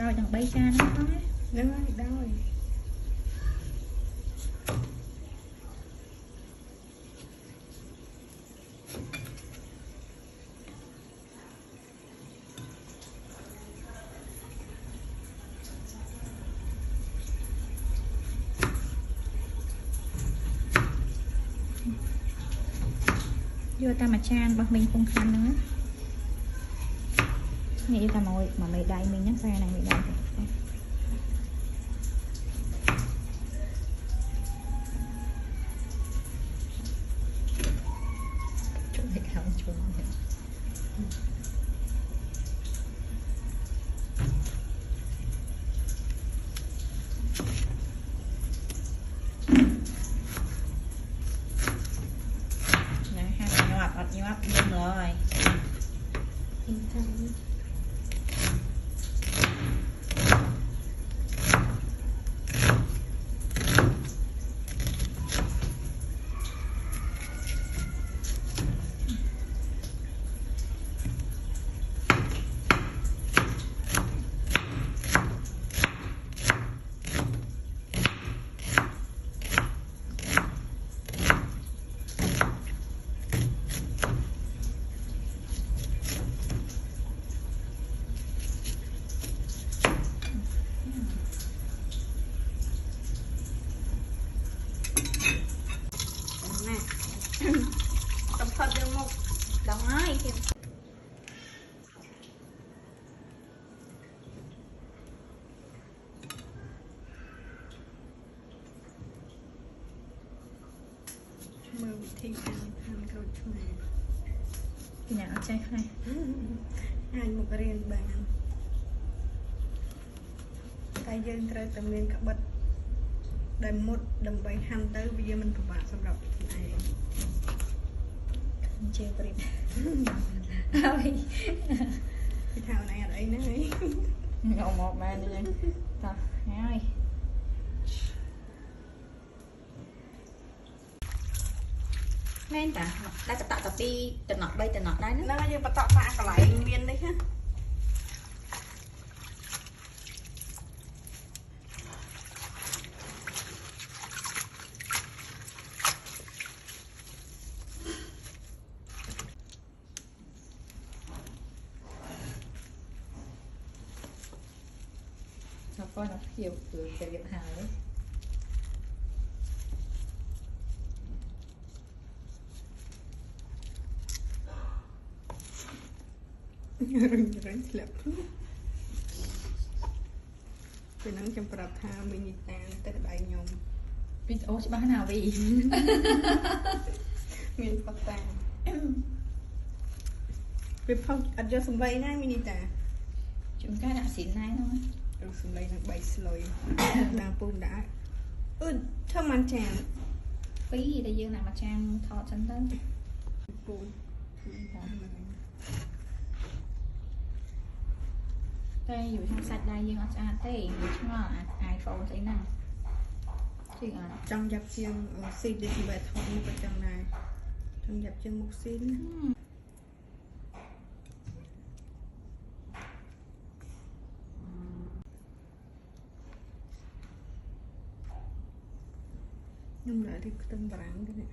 đôi chẳng bay cha nó không ấy. Đúng rồi, đôi. Vô ta mà chan bác mình không khăn nữa. Nghĩ ta mồi mà mày đầy mình nhắc ra này mày đầy. Chỗ này không chỗ này. Nhót luôn rồi. Yên tâm. Tập hợp được một đồng ai kìa. Mơ vị thi ăn than cầu chùa. Thì nào chơi khai. Anh một riêng bạn. Tại dân trời tầm nên các bật. Đời một đầm bay hành tới bây giờ mình phải bạn xong rồi này. Chơi bật. Cái thảo này ở đây nữa ấy. Ngộ một mà đi. Tập hai. Nên ta đã tập tập đi từ nọ bay từ nọ đấy nữa. Nó như bắt tọa phá cả lại miên đấy ha. Nó coi nó hiểu từ cái điện hài đấy. Rắn lẹp. Cái nắng trong bạc tha mình nhìn ta tới đại nhom. Ô chị bán nào vì Miền bạc ta. Vì phong ăn cho sum bay này mình nhìn ta. chúng ta đã xỉn này thôi. Sum bay nó bay slowly. Đang pum đã. Thơm ăn chèn. Phí gì đây dương nào mà trang thọ chân tới. Pum. Đâyอยู่ทางสัตว์ได้ยังอาจารย์เต้อยู่ช่วงiPhone ใช่ไหมจริงอ่ะ Trong dập chiêng xịt để thì bài thọ một cái trong này. Trong dập chiêng một xịt. Nhưng lại thì tâm bản cái này.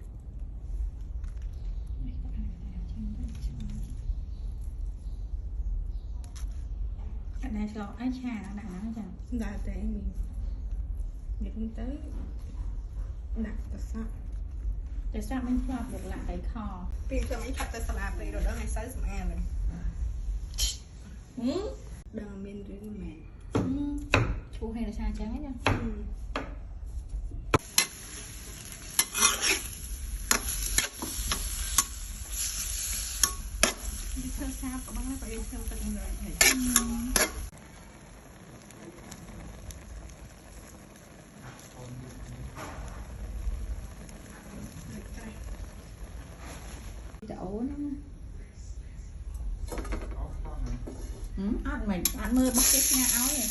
Đây cho ái trà nó đặt nó chẳng Đã thế mình Để không tới Đặt ta sao tại sao mình cho buộc lại cái kho Vì cho mấy chặt ta salad đi rồi đó ngày sáng xong ăn này. Đang bên dưới mẹ. chú hay là sao trắng ấy nha. Đi sơ sao có bác nó phải đi sơ tận người này. Đậu nó ăn mơ bắt chết nha áo này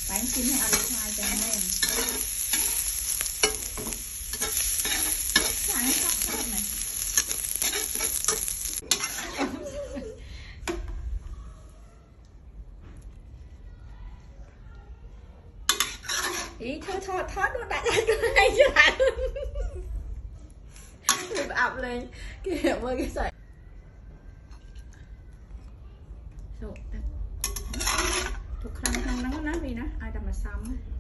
bánh chín hay ăn khoai cho nên cái nó sắp này thoát nó đại cái này chứ hả mình ập lên kìa ơi cái sợi ทุกครั้งทั้งนั้นนะพี่นะเอาแต่มาซ้ำ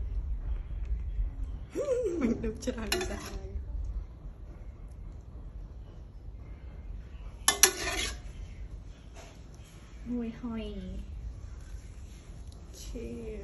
mình được chơi dài mùi hôi chia